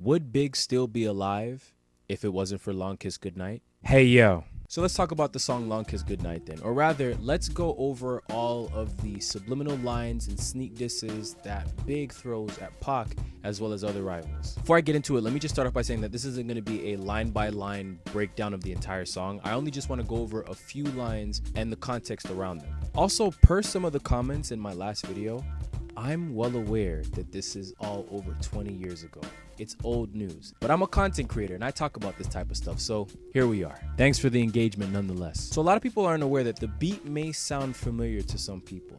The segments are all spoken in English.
Would Big still be alive if it wasn't for Long Kiss Goodnight? Hey yo. So let's talk about the song Long Kiss Goodnight then. Or rather, let's go over all of the subliminal lines and sneak disses that Big throws at Pac as well as other rivals. Before I get into it, let me just start off by saying that this isn't going to be a line-by-line breakdown of the entire song. I only just want to go over a few lines and the context around them. Also, per some of the comments in my last video, I'm well aware that this is all over 20 years ago. It's old news, but I'm a content creator and I talk about this type of stuff, so here we are. Thanks for the engagement nonetheless. So a lot of people aren't aware that the beat may sound familiar to some people.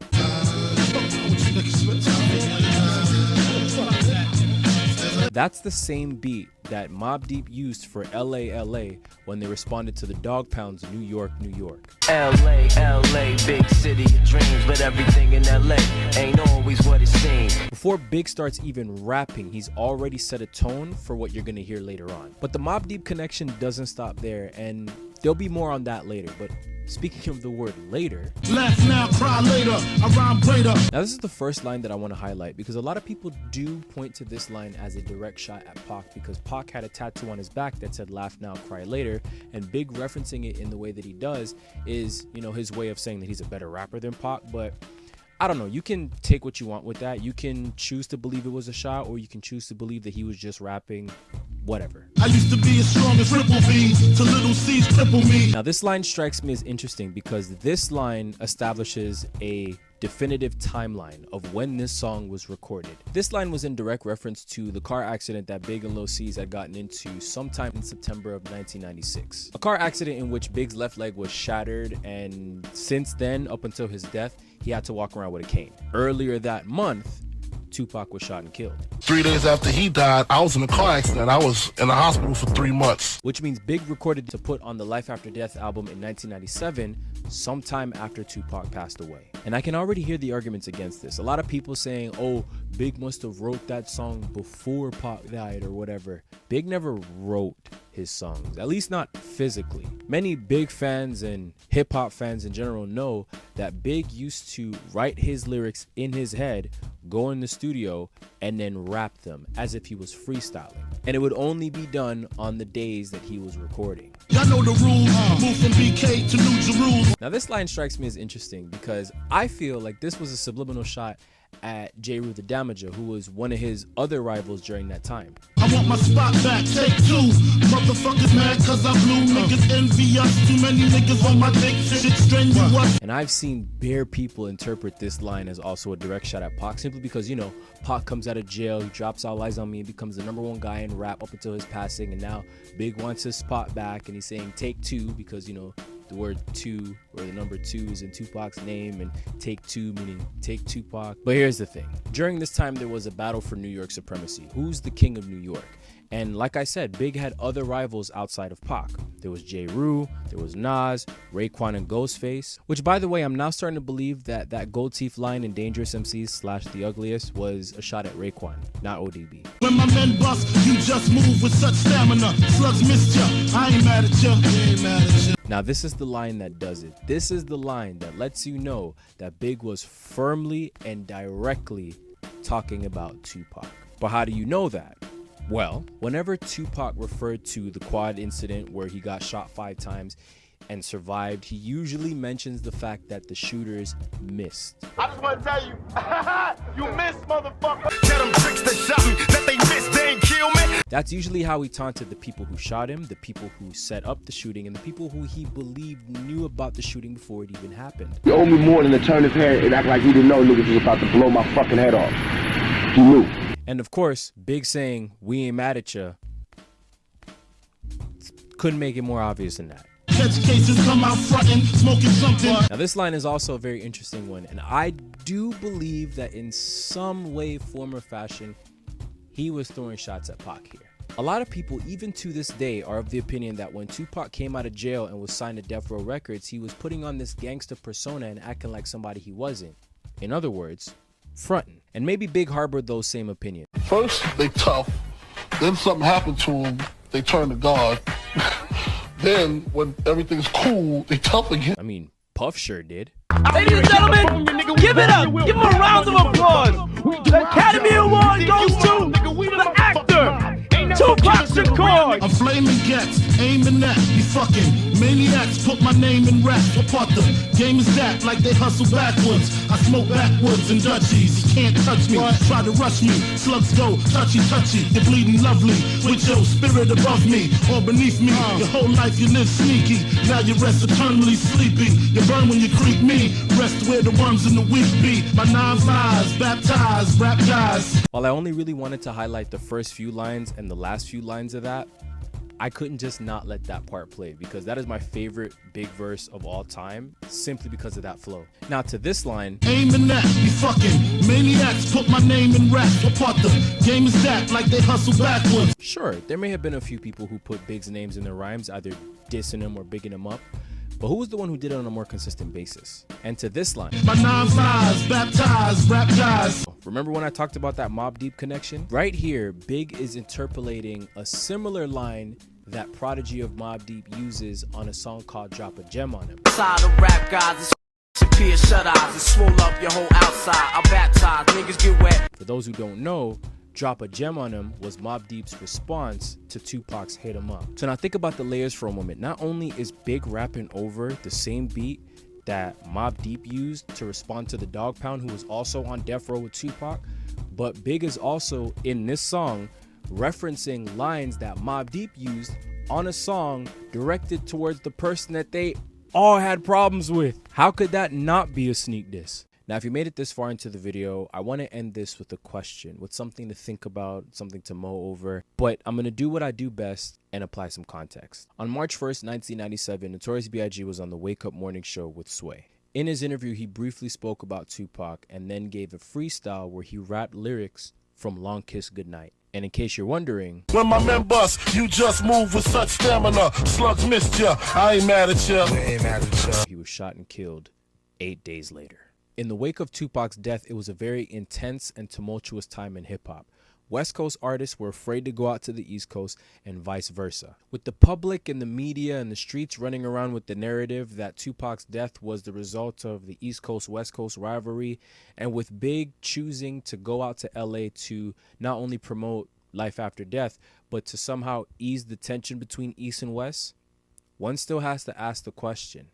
That's the same beat that Mobb Deep used for LA LA when they responded to the Dog Pound's New York, New York. LA, LA, big city of dreams, but everything in LA ain't always what it seems. Before Big starts even rapping, he's already set a tone for what you're gonna hear later on. But the Mobb Deep connection doesn't stop there, and there'll be more on that later. But speaking of the word later, laugh now, cry later, I rhyme greater. Now this is the first line that I want to highlight because a lot of people do point to this line as a direct shot at Pac because Pac had a tattoo on his back that said laugh now, cry later, and Big referencing it in the way that he does is, you know, his way of saying that he's a better rapper than Pac. But I don't know, you can take what you want with that. You can choose to believe it was a shot, or you can choose to believe that he was just rapping, whatever. I used to be as strong as Triple B, to little C's triple me. Now this line strikes me as interesting because this line establishes a definitive timeline of when this song was recorded. This line was in direct reference to the car accident that Big and Lil Cease had gotten into sometime in September of 1996. A car accident in which Big's left leg was shattered, and since then, up until his death, he had to walk around with a cane. Earlier that month, Tupac was shot and killed. 3 days after he died, I was in a car accident. I was in the hospital for 3 months. Which means Big recorded to put on the Life After Death album in 1997, sometime after Tupac passed away. And I can already hear the arguments against this. A lot of people saying, oh, Big must have wrote that song before Pac died or whatever. Big never wrote his songs, at least not physically. Many Big fans and hip-hop fans in general know that Big used to write his lyrics in his head, go in the studio, and then rap them as if he was freestyling. And it would only be done on the days that he was recording. Y'all know the rules, move from BK to New Jerusalem. Now this line strikes me as interesting because I feel like this was a subliminal shot at J. Rue the Damager, who was one of his other rivals during that time. I want my spot back, take 2. Motherfuckers mad cause I blew, niggas envy us. Too many niggas on my dick, shit strenuous. And I've seen bare people interpret this line as also a direct shot at Pac, simply because, you know, Pac comes out of jail, he drops All Eyes on Me and becomes the #1 guy in rap up until his passing, and now Big wants his spot back and he's saying take 2 because, you know, the word 2 or the number 2 is in Tupac's name, and take 2 meaning take Tupac. But here's the thing. During this time, there was a battle for New York supremacy. Who's the king of New York? And like I said, Big had other rivals outside of Pac. There was J. Rue, there was Nas, Raekwon, and Ghostface. Which, by the way, I'm now starting to believe that that gold teeth line in Dangerous MCs / The Ugliest was a shot at Raekwon, not ODB. When my men bust, you just move with such stamina. Slugs missed ya, I ain't mad at ya. Ain't mad at ya. Now this is the line that does it. This is the line that lets you know that Big was firmly and directly talking about Tupac. But how do you know that? Well, whenever Tupac referred to the quad incident where he got shot 5 times and survived, he usually mentions the fact that the shooters missed. I just want to tell you, you missed, motherfucker. Tell them tricks that shot me, that they missed, they ain't kill me. That's usually how he taunted the people who shot him, the people who set up the shooting, and the people who he believed knew about the shooting before it even happened. You owe me more than to turn his head and act like he didn't know niggas was about to blow my fucking head off. He knew. And of course, Big saying, we ain't mad at ya, couldn't make it more obvious than that. Catch cases, come out frontin', smoking something. Now this line is also a very interesting one, and I do believe that in some way, form, or fashion, he was throwing shots at Pac here. A lot of people, even to this day, are of the opinion that when Tupac came out of jail and was signed to Death Row Records, he was putting on this gangster persona and acting like somebody he wasn't. In other words, frontin'. And maybe Big harbored those same opinions. First, they tough. Then something happened to them. They turn to God. Then, when everything's cool, they tough again. I mean, Puff sure did. Ladies and gentlemen, give it up. Give him a round of applause. The Academy Award goes to the actor, Tupac Shakur. I'm flaming gats, aiming at you fucking maniacs. Put my name in raps. What part the game is that? Like they hustle backwards. I smoke backwoods and Dutchies. You can't touch me. Try to rush me. Slugs go touchy touchy. You're bleeding lovely with your spirit above me or beneath me. Your whole life you live sneaky. Now you rest eternally sleepy. You burn when you creep me. Rest where the worms in the weak be. My 9 lives, baptized, rap guys. While I only really wanted to highlight the first few lines and the last few lines of that, I couldn't just not let that part play because that is my favorite big verse of all time, simply because of that flow. Now to this line, aiming at you fucking maniacs. Put my name in raps. What part the game is that? Like they hustle backwards. sure, there may have been a few people who put Big's names in their rhymes, either dissing him or bigging him up, but who was the one who did it on a more consistent basis? And to this line, My 9 lives, baptized, rap guys. remember when I talked about that Mobb Deep connection? Right here, Big is interpolating a similar line that Prodigy of Mobb Deep uses on a song called Drop a Gem on Him. Side of rap guys, disappear, shut eyes, and swole up your whole outside. I baptize, niggas get wet. For those who don't know, Drop a Gem on Him was Mobb Deep's response to Tupac's Hit 'Em Up. So now think about the layers for a moment. Not only is Big rapping over the same beat that Mobb Deep used to respond to the Dog Pound, who was also on Death Row with Tupac, but Big is also in this song referencing lines that Mobb Deep used on a song directed towards the person that they all had problems with. How could that not be a sneak diss? Now, if you made it this far into the video, I want to end this with a question, with something to think about, something to mull over, but I'm going to do what I do best and apply some context. On March 1st, 1997, Notorious B.I.G. was on the Wake Up Morning Show with Sway. In his interview, he briefly spoke about Tupac and then gave a freestyle where he rapped lyrics from Long Kiss Goodnight. And in case you're wondering, When my men bust, you just move with such stamina. Slugs missed ya, I ain't mad at ya. he was shot and killed 8 days later. In the wake of Tupac's death, it was a very intense and tumultuous time in hip-hop. West Coast artists were afraid to go out to the East Coast and vice versa. With the public and the media and the streets running around with the narrative that Tupac's death was the result of the East Coast-West Coast rivalry, and with Big choosing to go out to LA to not only promote life after death, but to somehow ease the tension between East and West, one still has to ask the question,